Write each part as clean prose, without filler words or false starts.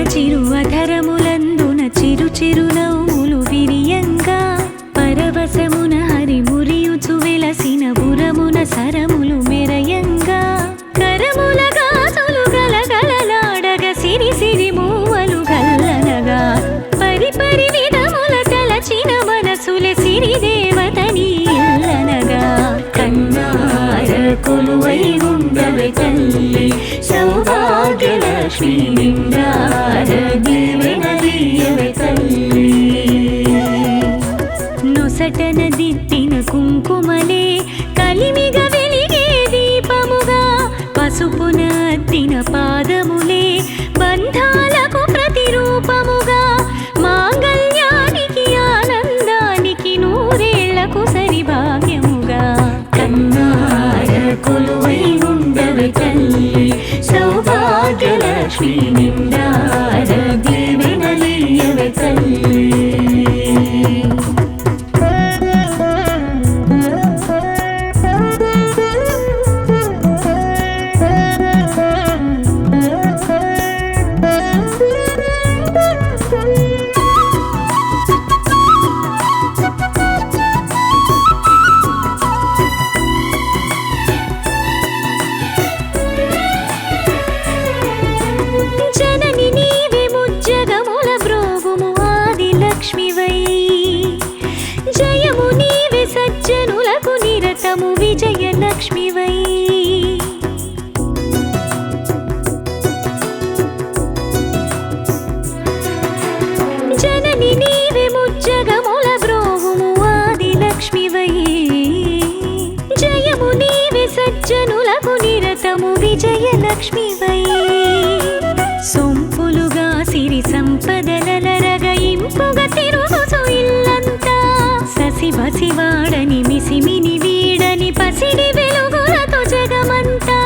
చిరువధరములందున చిరు చిరునవ్వులు విరియంగా పరవశమున హరి మురియుచు వెలసిన బురమున సరములు మెరయంగా కరముల గాజులు గలగలలాడగ సిరి సిరి మూవలు గల్లనగా పరిపరి విధముల తలచిన మనసుల సిరి దేవతని ఇల్లనగా కన్నార కొలువై ఉండవే తల్లి సౌభాగ్యలక్ష్మి నిండార దీవెన దీయవే తల్లి నొసటన దిద్దిన కుంకుమలే కలిమిగ వెలిగే దీపముగా పసుపున అద్దిన పాదములే బంధాలకు ప్రతిరూపముగా మాంగళ్యానికి ఆనందానికి నూరేళ్లకు సరిభాగ్యముగా కన్నార కొలువై ఉండవే తల్లి సౌభాగ్యలక్ష్మి నిండార దీవెన దీయవే తల్లి జనని నీవే ముజ్జగముల బ్రోవుము ఆదిలక్ష్మివై జయము నీవే సజ్జనులకు నిరతము విజయలక్ష్మివై జనని నీవే ముజ్జగముల బ్రోవుము ఆదిలక్ష్మివై జయము నీవే సజ్జనులకు నిరతము విజయలక్ష్మివై సొంపులుగా సిరి సంపదలరగ ఇంపుగా తిరుగుచు ఇల్లంతా ససి బసివాడని మిసిమిని వీడని పసిడి వెలుగులతో జగమంతా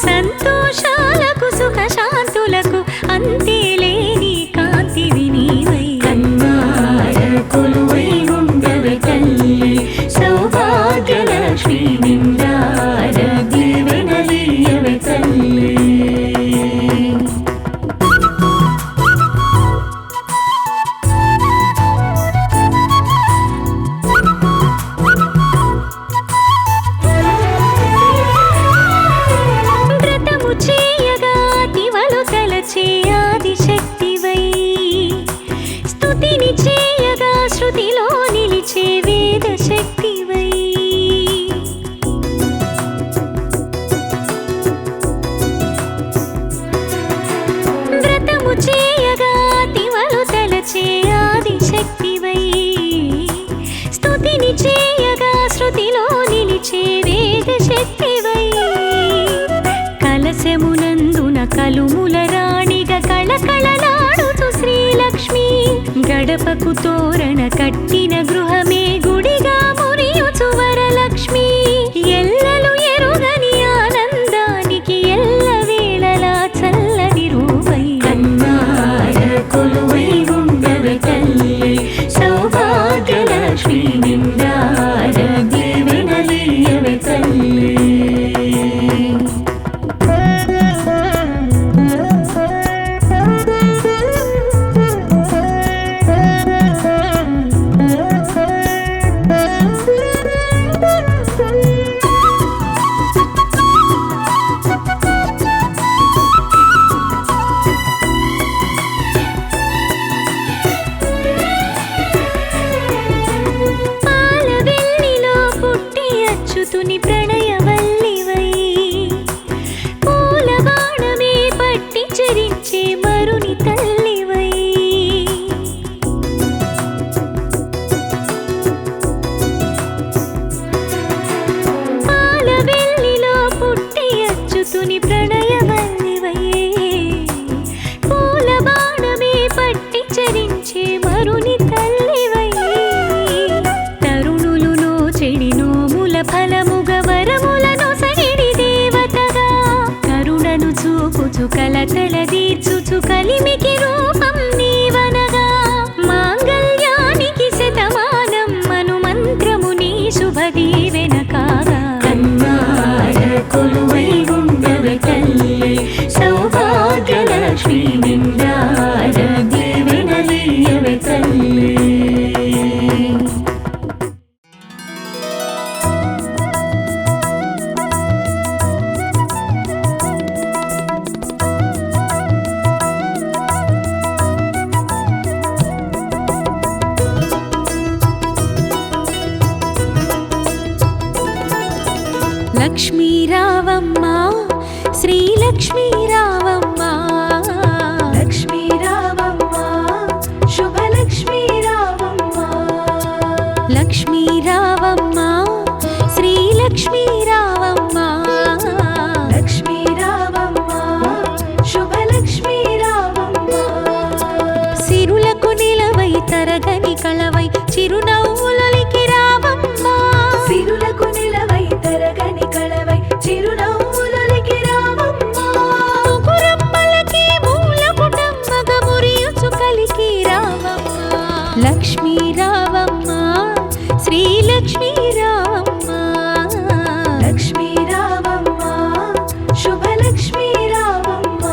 సంతోషాలకు సుఖ శాంతులకు అంతేలేని కాంతివి నీవై కన్నార కొలువై ఉండవే తల్లి సౌభాగ్యలక్ష్మి నిండార దీవెన దీయవే తల్లి వ్రతము చేయగా దివలు తలచే ఆదిశక్తివై స్తుతిని చేయగా శృతిలో నిలిచే వేద శక్తివై వ్రతము చేయగా దివలు తలచే ఆదిశక్తివై స్తుతిని చేయగా శృతిలో నిలిచే వేద శక్తివై కలశమునందున కలుముల రాణిగా కళకళలాడుతూ శ్రీలక్ష్మి గడపకు తోరణ కట్టిన గృహమే గుడిగా మురియుచు వరలక్ష్మి ఎల్లలు ఎరుగని ఆనందానికి ఎల్లవేళలా చల్లని రూపై కన్నార కొలువై ఉండవే తల్లి సౌభాగ్యలక్ష్మి నిండార దీవెన దీయవే తల్లి రావమ్మ శ్రీలక్ష్మీ రావమ్మ లక్ష్మీ రావమ్మ శుభలక్ష్మీ రావమ్మ లక్ష్మీ రావమ్మ శ్రీలక్ష్మీ రావమ్మ లక్ష్మీ రావమ్మ శుభలక్ష్మీ రావమ్మ సిరులకు నిలవై తరగని కళవై చిరునవ్వులొలికి రావమ్మ సిరులకు నిలవై తరగని కళవై చిరునవ్వులొలికి రావమ్మ ముగురమ్మలకి మూలపుటమ్మగ మురియుచు కలికి రావమ్మ లక్ష్మీ రావమ్మ శ్రీలక్ష్మీ రావమ్మ లక్ష్మీ రావమ్మ శుభలక్ష్మీ రావమ్మ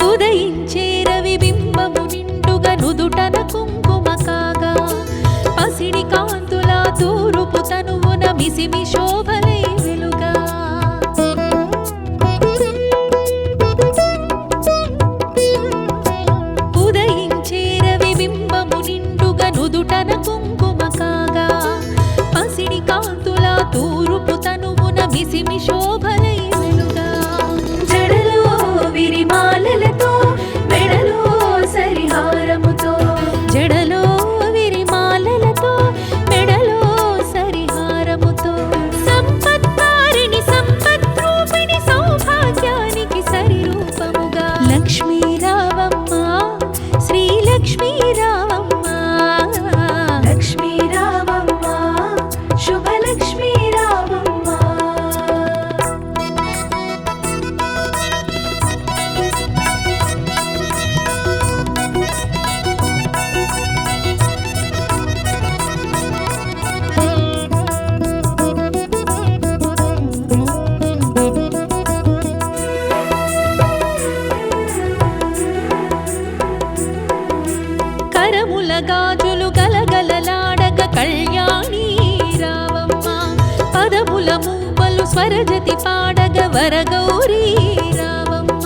ఉదయించే రవి బింబము నిండుగా నుదుటన కుంకుమ కాగా పసిడి కాంతుల తూరుపు తనువున మిసిమి శోభలై వెలుగా ఉదయించే రవి బింబము నిండుగా నుదుటన కుంకుమ కాగా పసిడి కాంతుల తూరుపు తనువున మిసిమి శోభలై వెలుగా జడలో విరిమాలలతో మెడలో సరిహారముతో జడలో విరిమాలలతో మెడలో సరిహారముతో సంపత్కారిణి సంపద్రూపిణి సౌభాగ్యానికి సరిరూపముగా లక్ష్మీ రావమ్మ శ్రీలక్ష్మీ రావమ్మ లక్ష్మీ రావమ్మ శుభలక్ష్మీ రావమ్మ కరముల గాజులు గలగలలాడగ కళ్యాణి రావమ్మ పదముల మూవలు స్వరజతి పాడగ వరగౌరీ రావమ్మ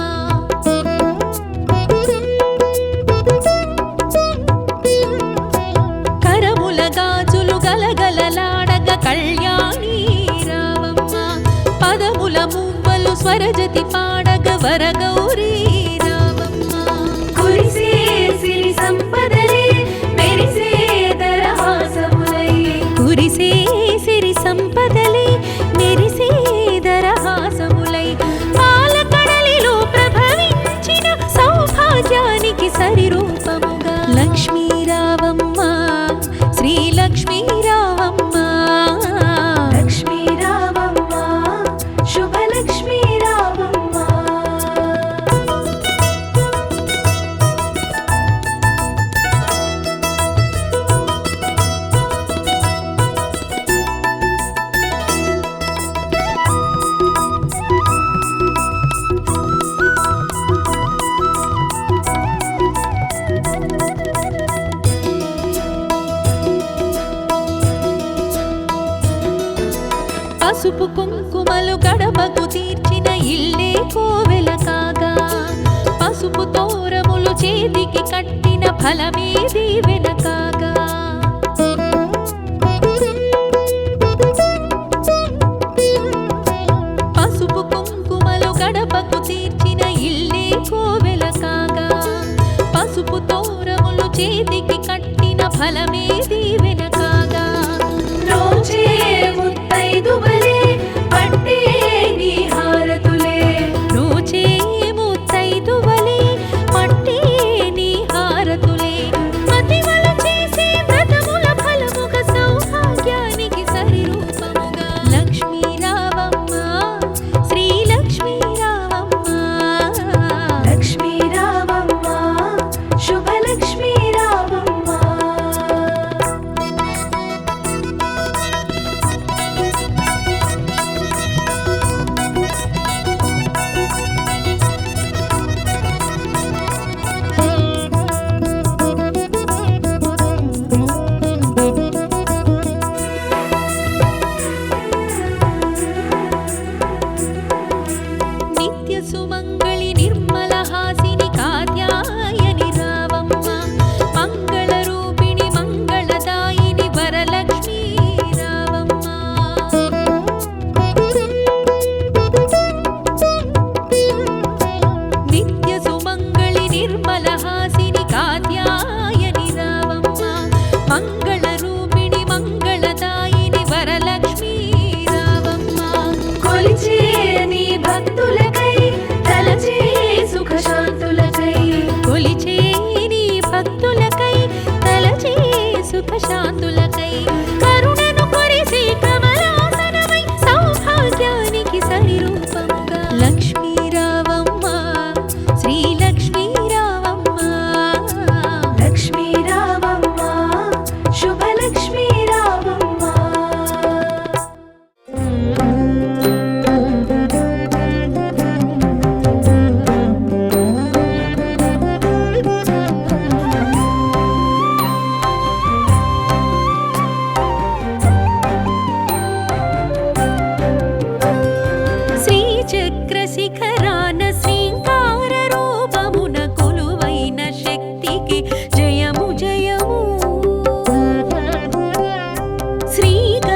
కరముల గాజులు గలగలలాడగ కళ్యాణి రావమ్మ పదముల మూవలు స్వరజతి పాడగ వరగౌరీ రావమ్మ కురిసే సిరి సంపదలే మెరిసే దరహాసములై కురిసే సిరి సంపదలే మెరిసే దరహాసములై పాలకడలిలో ప్రభవించిన సౌభాగ్యానికి సరిరూపముగా లక్ష్మీ రావమ్మ శ్రీలక్ష్మీ రావమ్మ లక్ష్మీ రావమ్మ శుభలక్ష్మీ రావమ్మ పసుపు కుంకుమలు గడపకు తీర్చిన ఇల్లే కోవెల కాగా పసుపు తోరములు చేతికి కట్టిన ఫలమే దీవెన కాగా పసుపు కుంకుమలు గడపకు తీర్చిన ఇల్లే కోవెల కాగా పసుపు తోరములు చేతికి కట్టిన ఫలమే దీవెన కాగా రోజే ముత్తైదువలే పట్టే నీ హారతులే రోజే ముత్తైదువలే పట్టే నీ హారతులే మతివలచే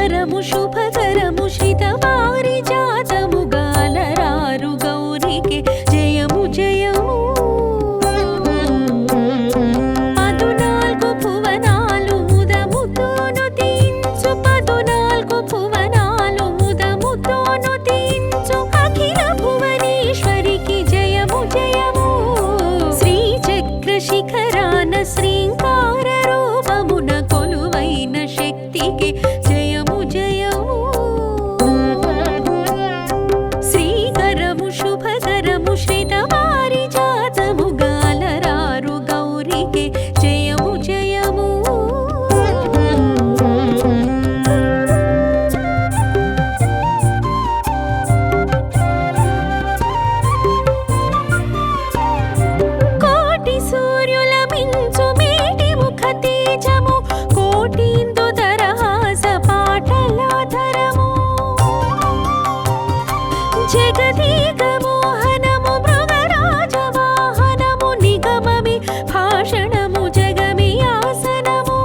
శ్రీకరము శుభకరము శ్రిత పారిజాతము గాలరారు గౌరికి జయము జయము 14 భువనాలు ముదముతోను తీయించు 14 భువనాలు ముదముతోను తీయించు అఖిల భువనేశ్వరికి జయము జయము శ్రీచక్ర శిఖరాన శ్రీంకార రూపమున కొలువైన శక్తికి జయము జయము శ్రీకరము శుభకరము శ్రిత పారిజాతము గాలరారు గౌరికి జయము జయము కోటి సూర్యుల మించు మేటి ముఖ తేజము కోటిందు దరహాస పాటలాధరము జగదీక మోహనము మృగరాజ వాహనము నిగమమి భాషణము జగమి ఆసనము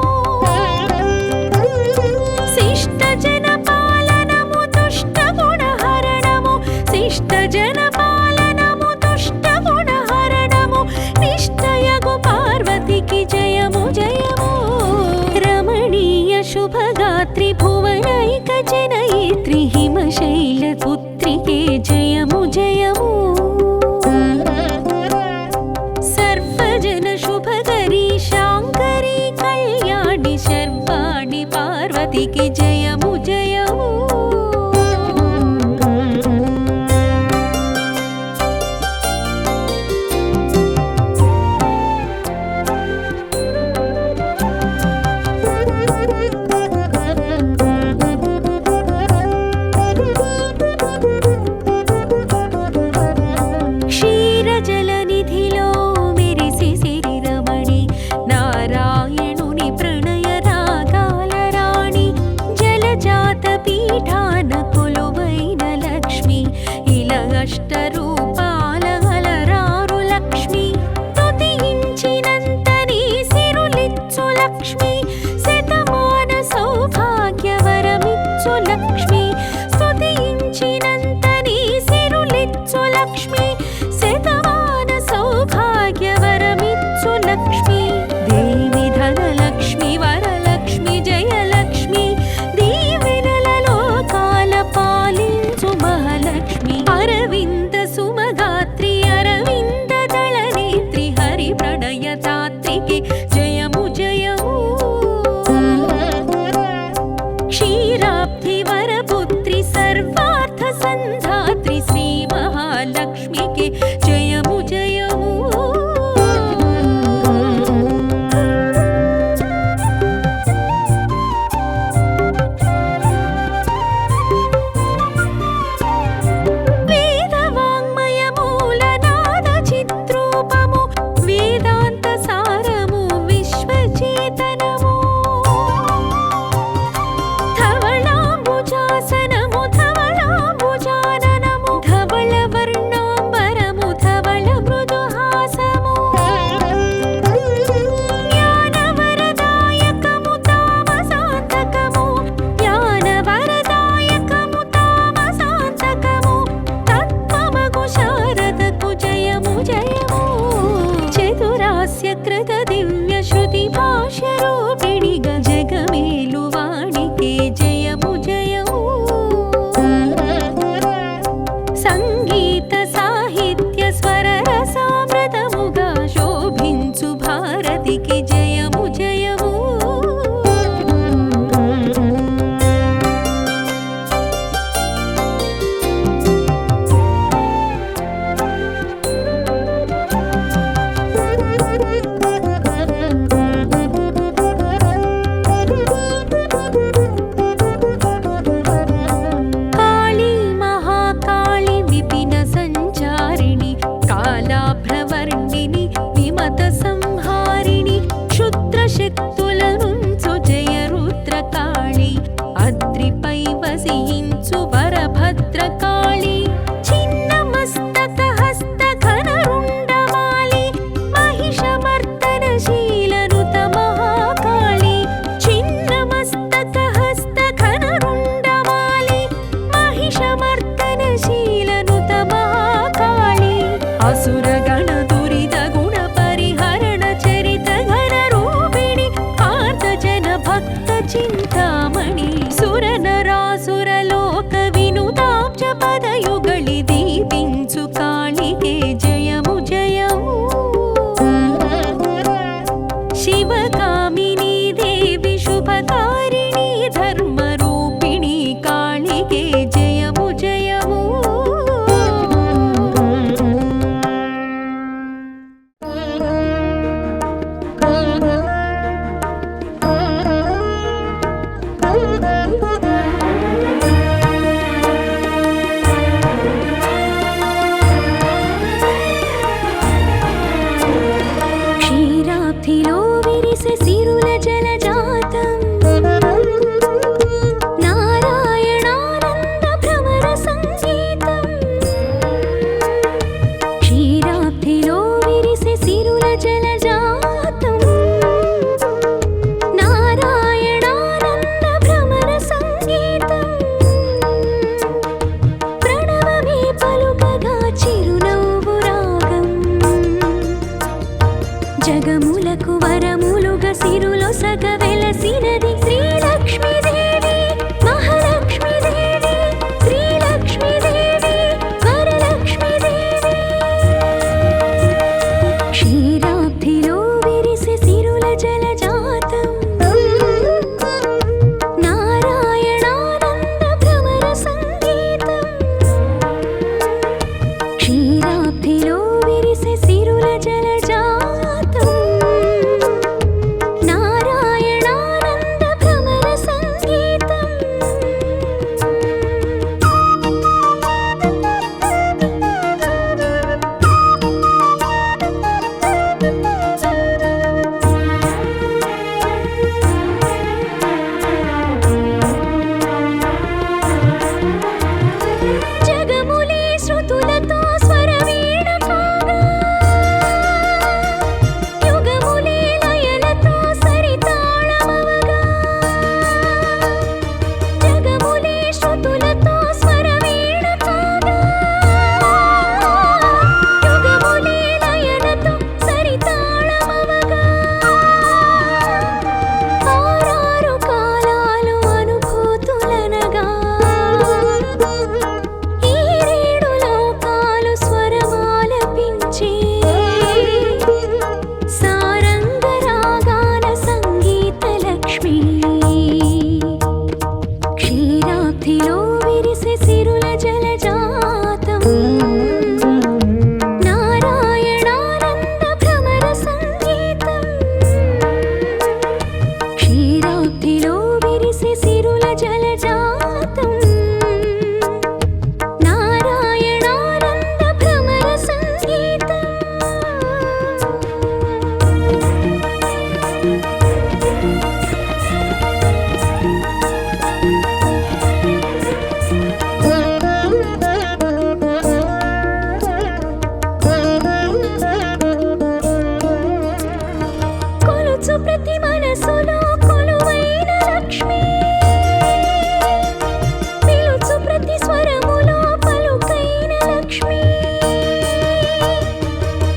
శిష్ట జన పాలనము దుష్ట గుణహరణము శిష్ట జన పాలనము దుష్ట గుణహరణము నిష్టయగు పార్వతికి జయము జయము రమణీయ శుభగాత్రి భువనైక జనయిత్రి హిమశైల పుత్రికే జయము జయము సర్వజన శుభకరీ శాంకరీ కళ్యాణి శర్వాణి పార్వతికి జయము జయము క్షీరజలనిధిలో మెరిసి సిరిరమణి నారాయణుని ప్రణయ రాగాల రాణి జలజాత పీఠాన కొలువైన లక్ష్మి ఇలా అష్టరూపాల అలరారు లక్ష్మి స్తుతించినంత నీ సిరులిచ్చు లక్ష్మి శతమాన సౌభాగ్యవరమిచ్చు లక్ష్మి స్తుతించినంత నీ సిరులిచ్చు లక్ష్మి శతమాన సౌభాగ్యవరమిచ్చు లక్ష్మి దేవి ధనలక్ష్మి వరలక్ష్మి జయలక్ష్మి దీవెనల లోకాల పాలించు మహాలక్ష్మి అరవింద సుమగాత్రి అరవింద దళనేత్రి హరి ప్రణయ తాత్రికి జయము జయము క్షీరాబ్ధి వరపుత్రి సర్వార్థ సంధాత్రి శ్రీ మహాలక్ష్మికి జయము జయము వేద వాంగ్మయ మూల నాద చిత్రూపము వేదాంత సారము విశ్వచేతనము ధవళాంబుజ క్షీరాబ్ధిలో విరిసే సిరుల జలజాతం నారాయణానంద భ్రమర సంగీతం క్షీరాబ్ధిలో విరిసే సిరుల జలజాతం నారాయణానంద భ్రమర సంగీతం కొలుచు ప్రతి మనసులో కొలువైన లక్ష్మి పిలుచు ప్రతి స్వరములో పలుకైన లక్ష్మి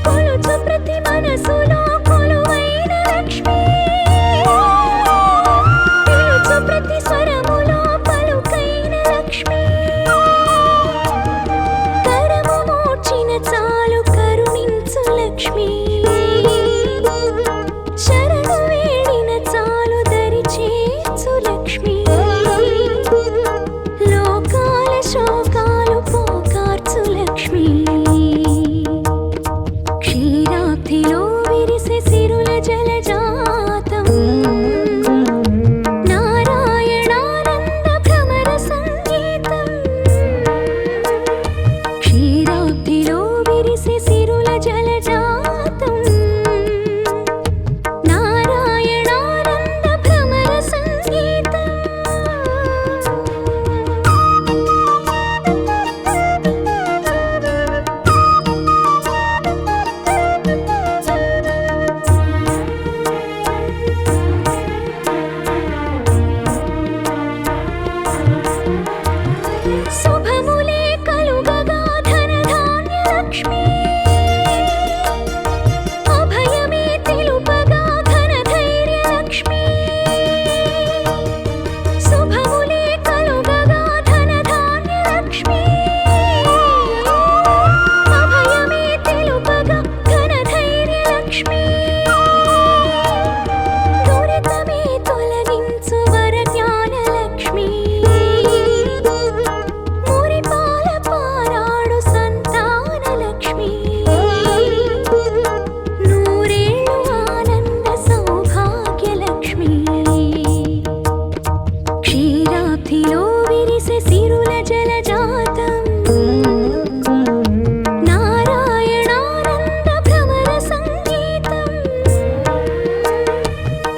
కొలుచు ప్రతి మనసులో కొలువైన లక్ష్మి పిలుచు ప్రతి స్వరములో పలుకైన లక్ష్మి కరము మోర్చిన చాలు కరుణించు లక్ష్మి శరణు వేడిన చాలు దరి చేర్చు లక్ష్మి లోకాల శోకాలు పోకార్చు లక్ష్మి క్షీరాబ్ధిలో విరిసే సిరుల జలజాతం నారాయణానంద భ్రమర సంగీతం క్షీరాబ్ధిలో విరిసే సిరుల జలజాతం నారాయణానంద భ్రమర సంగీతం శుభములే కలుగగా ధనధాన్య లక్ష్మి అభయమే తెలుపగా ఘనధైర్య లక్ష్మి శుభములే కలుగగా ధనధాన్య లక్ష్మి అభయమే తెలుపగా ఘనధైర్య లక్ష్మి దురితమే తొలగించు వరజ్ఞాన లక్ష్మి మురిపాల పారాడు సంతాన లక్ష్మి నూరేళ్ళు ఆనంద సౌభాగ్య లక్ష్మి క్షీరాబ్ధిలో విరిసే సిరుల జలజాతం నారాయణానంద భ్రమర సంగీతం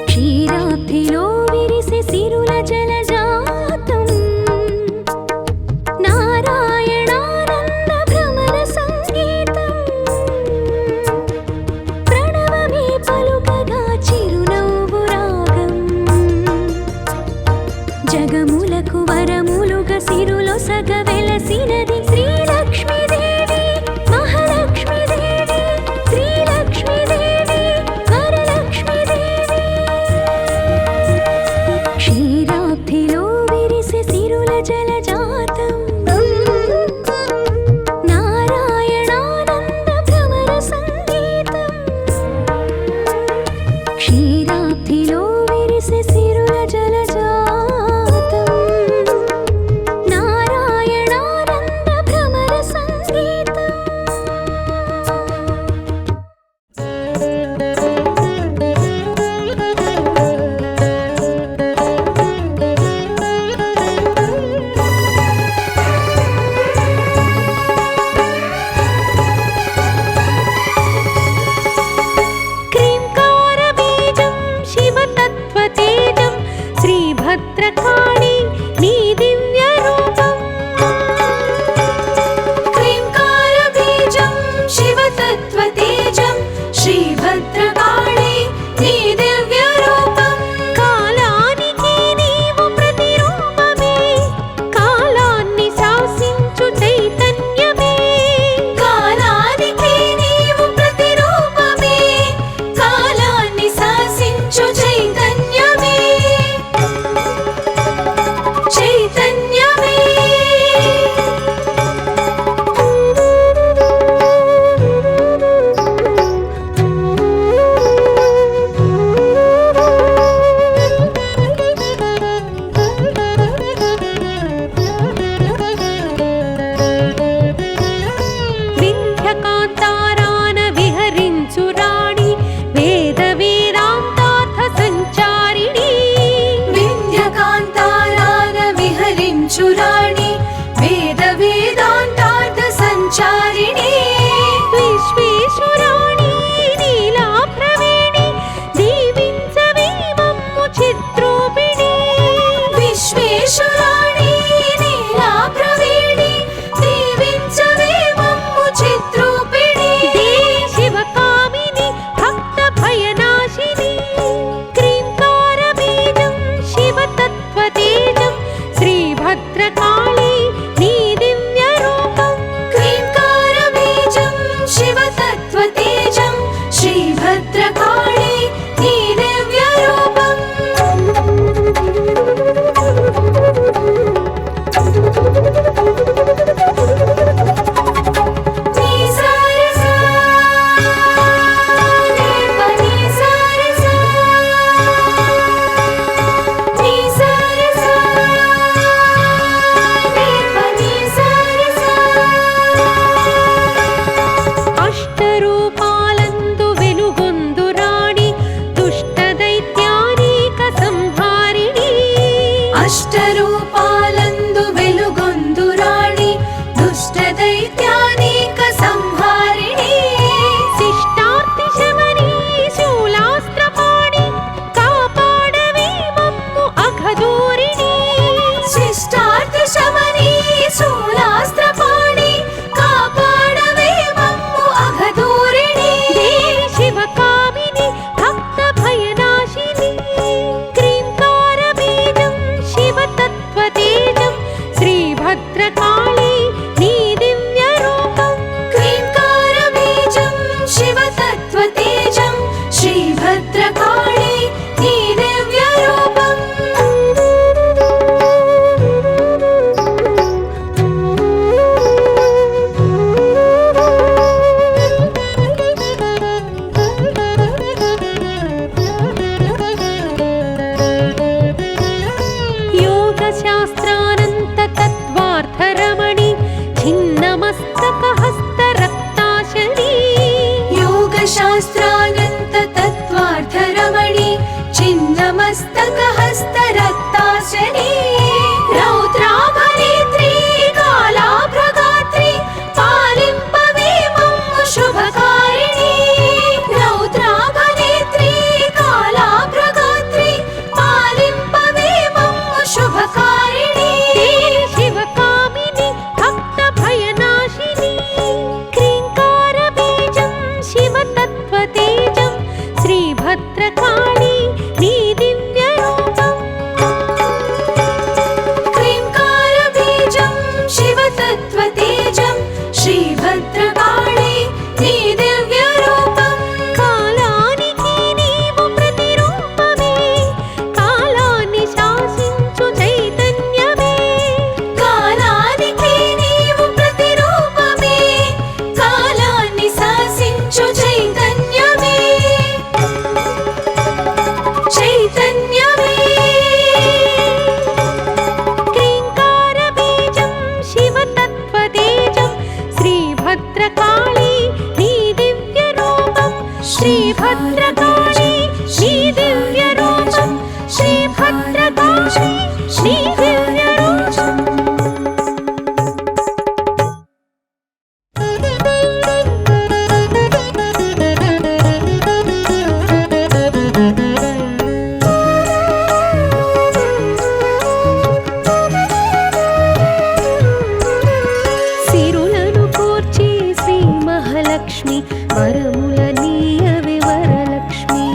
క్షీరాబ్ధిలో విరిసే సిరుల జలజాతం నారాయణానంద భ్రమర సంగీతం ప్రణవమే పలుకగా చిరునవ్వు రాగం జగములకు వరములుగా సిరులొసగ వెలసినది శ్రీలక్ష్మీదేవి మహాలక్ష్మీదేవి శ్రీలక్ష్మీదేవి వరలక్ష్మీదేవి క్షీరాబ్ధిలో విరిసే సిరుల జలజాతం నారాయణానంద భ్రమర సంగీతం క్షీరాబ్ధిలో విరిసే సిరుల జలజాతం నారాయణానంద భ్రమర సంగీతం దీవించురాణి వేద వేదాంతార్థ సంచారిణి విశ్వేశ్వరాణి నీలా ప్రవేణి దీవించవే మమ్ము చిత్రూపిణి విశ్వేశ్వరాణి నీలా ప్రవేణి దీవించవే మమ్ము చిత్రూపిణి దేవి శివకామిని భక్త భయనాశిని క్రీంకార బీజం శివతత్వతేజం శ్రీభద్రకాళి నీ దివ్య రూపం క్రీంకార బీజం శివతత్వతేజం శ్రీభద్రకాళి నీ దివ్య రూపం నీ సారసా నీ సారసా నీ సారసా నీ సారసా అష్టరూపాలందు వెలుగొందు రాణి దుష్ట దైత్యానీక సంహారిణి అష్టరూపాలందు వెలుగొందు రాణి దుష్ట దైత్యానీక సంహారిణి శిష్టార్తి శమని శూలాస్త్రపాణి కాపాడవే మమ్ము అఘదూరిణి శిష్టార్థ శమని శూలాస్త్రపాణి కాపాడవే మమ్ము అఘదూరిణి దేవి శివకామిని భక్త భయనాశిని క్రీంకార బీజం శివతత్వతేజం శ్రీభద్రకాళి నీ దివ్య రూపం క్రీంకార బీజం శివతత్వతేజం శ్రీభద్రకాళి నీ దివ్య రూపం యోగ శాస్త్రానంత తత్వార్థరమణి ఛిన్నమస్తక హస్త రక్తాశని యోగ శాస్త్రానంత తత్వార్థరమణి చిన్నమస్తక హస్త రక్తాశని రౌద్రాభనేత్రి కాళాభ్రగాత్రి పాలింపవే మమ్ము శుభకారిణి రౌద్రాభనేత్రి కాళాభ్రగాత్రి పాలింపవే మమ్ము శుభకారిణి దేవి శివకామిని భక్త భయనాశిని క్రీంకార బీజం శివతత్వతేజం శ్రీభద్రకాళి నీ దివ్య రూపం క్రీంకార బీజం శివతత్వతేజం శ్రీభద్రకాళి నీ దివ్య రూపం కాలానికి నీవు ప్రతిరూపమే కాలాన్ని శాసించు చైతన్యమే కాలానికి నీవు ప్రతిరూపమే కాలాన్ని శాసించు చైతన్యమే చైతన్యమే క్రీంకార బీజం శివతత్వతేజం శ్రీభద్రకాళి నీ దివ్య రూపం శ్రీభద్రకాళి నీ దివ్య రూపం శ్రీభద్రకాళి నీ దివ్య రూపం సిరులను కోర్చి శ్రీ మహాలక్ష్మి వరముల నీయవి వరలక్ష్మి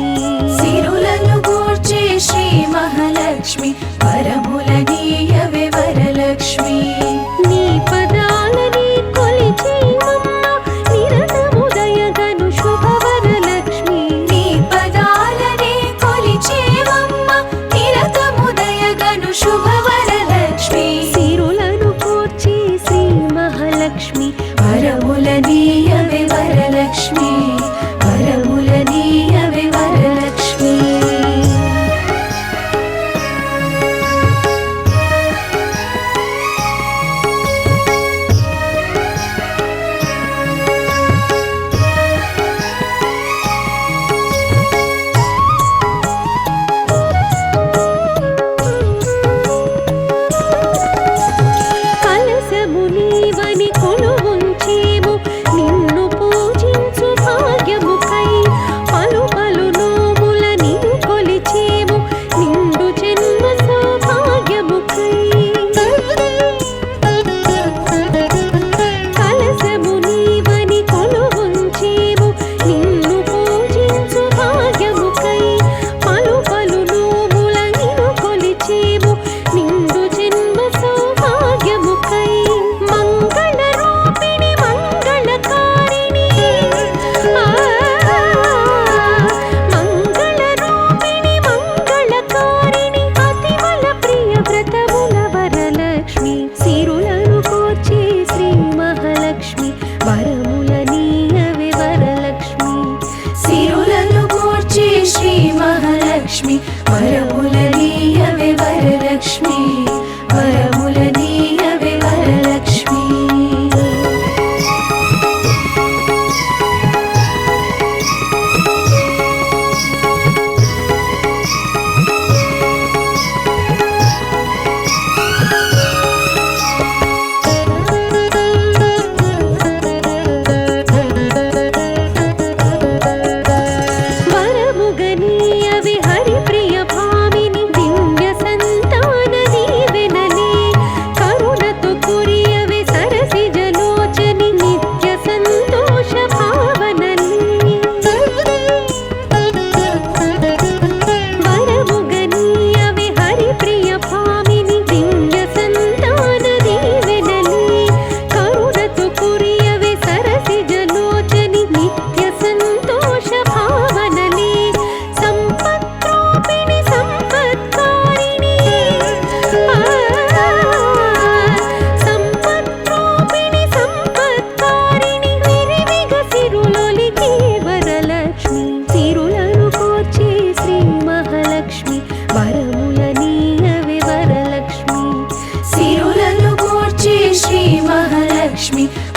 సిరులను గూర్చే శ్రీ మహాలక్ష్మి వరముల నీయవే వరలక్ష్మి నీ పదాలని కొలిచేమమ్మ నిరతముదయగను శుభవరలక్ష్మి నీ పదాలనే కొలిచేవమ్మ నిరతముదయగను శుభవరలక్ష్మి సిరులను కోర్చి శ్రీ మహాలక్ష్మి వరముల నీయవే వరలక్ష్మి వరముల నీయవే వరలక్ష్మి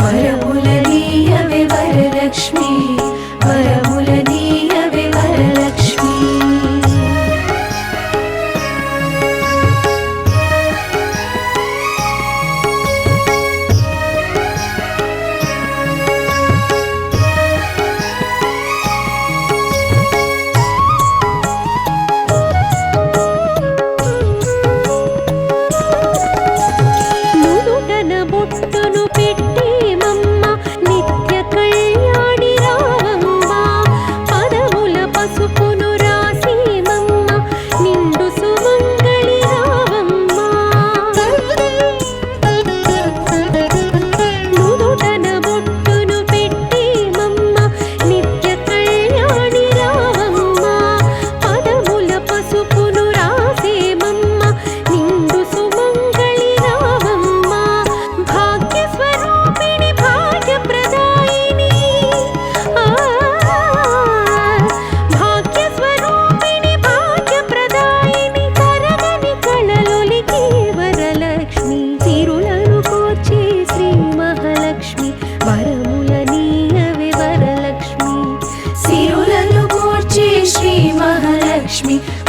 వరములనీయవే వరలక్ష్మి వరములనీయవే వరలక్ష్మి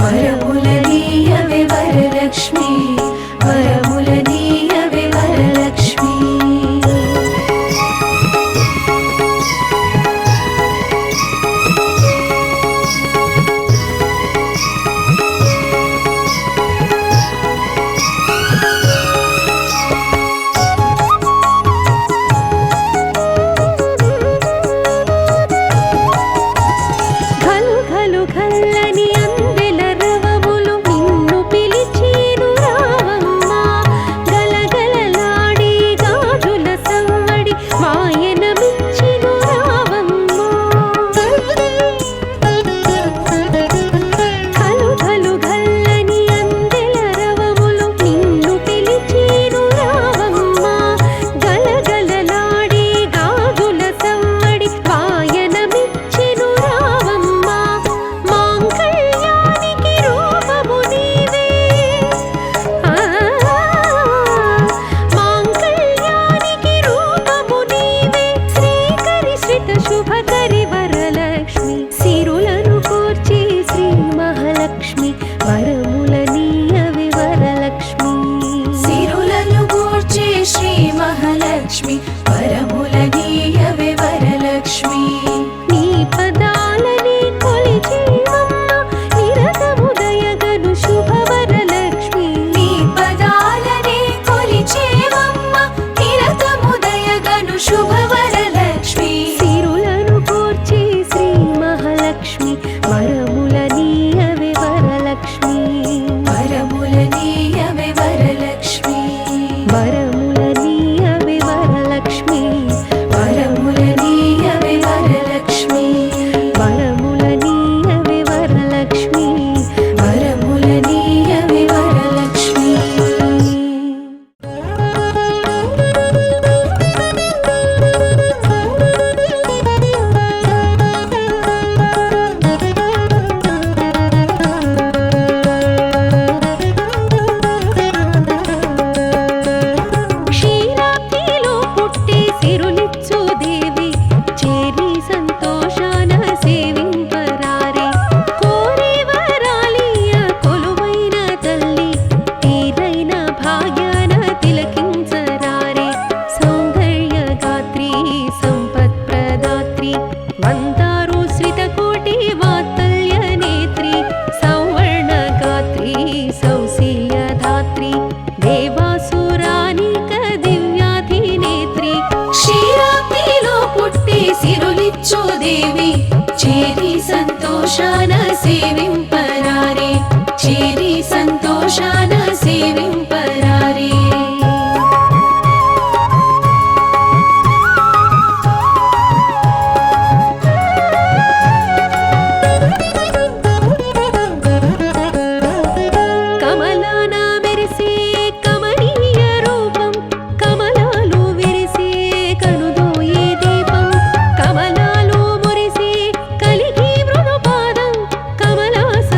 వరములనీయవే వరలక్ష్మి వరములనీయవే వరలక్ష్మి వరములనీయవే వరలక్ష్మి నీ పదాలని కొలిచేవమ్మ నిరతముదయగను శుభవరలక్ష్మి నీ పదాలని కొలిచేవమ్మ నిరతముదయగను శుభవరలక్ష్మి సిరులను కోర్చే శ్రీ మహాలక్ష్మి వరములనీయవే వరలక్ష్మి వరములనీయవే వరలక్ష్మి వరములనీయవే వరలక్ష్మి వరములనీయవే వరలక్ష్మి వరములనీయవే వరలక్ష్మి వరములనీయవే వరలక్ష్మి దేవి చేరి సంతోషాన సేవింపరారే చేరి సంతోషాన సేవింపరారే కమలాన మెరిసే కమనీయ రూపం కమలాలు విరిసే కనుదోయే దీపం కమలాలు మురిసే కలిగి మృదుపాదం కమలాస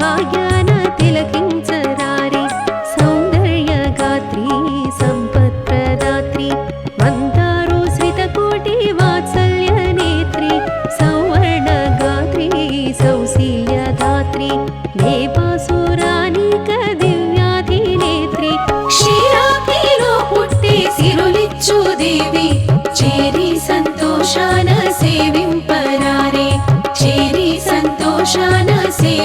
భాగ్యాన తిలకించరారే సౌందర్యగాత్రి సంపత్ప్రదాత్రి మందారు శ్రితకోటి వాత్సల్య నేత్రి సౌవర్ణగాత్రి సౌశీల్యదాత్రి దేవాసురానిక దివ్యాధినేత్రి క్షీరాబ్దిలో పుట్టి సిరులిచ్చు దేవి చేరి సంతోషాన సేవింపరారే చేరి సంతోషాన సేవింపరారే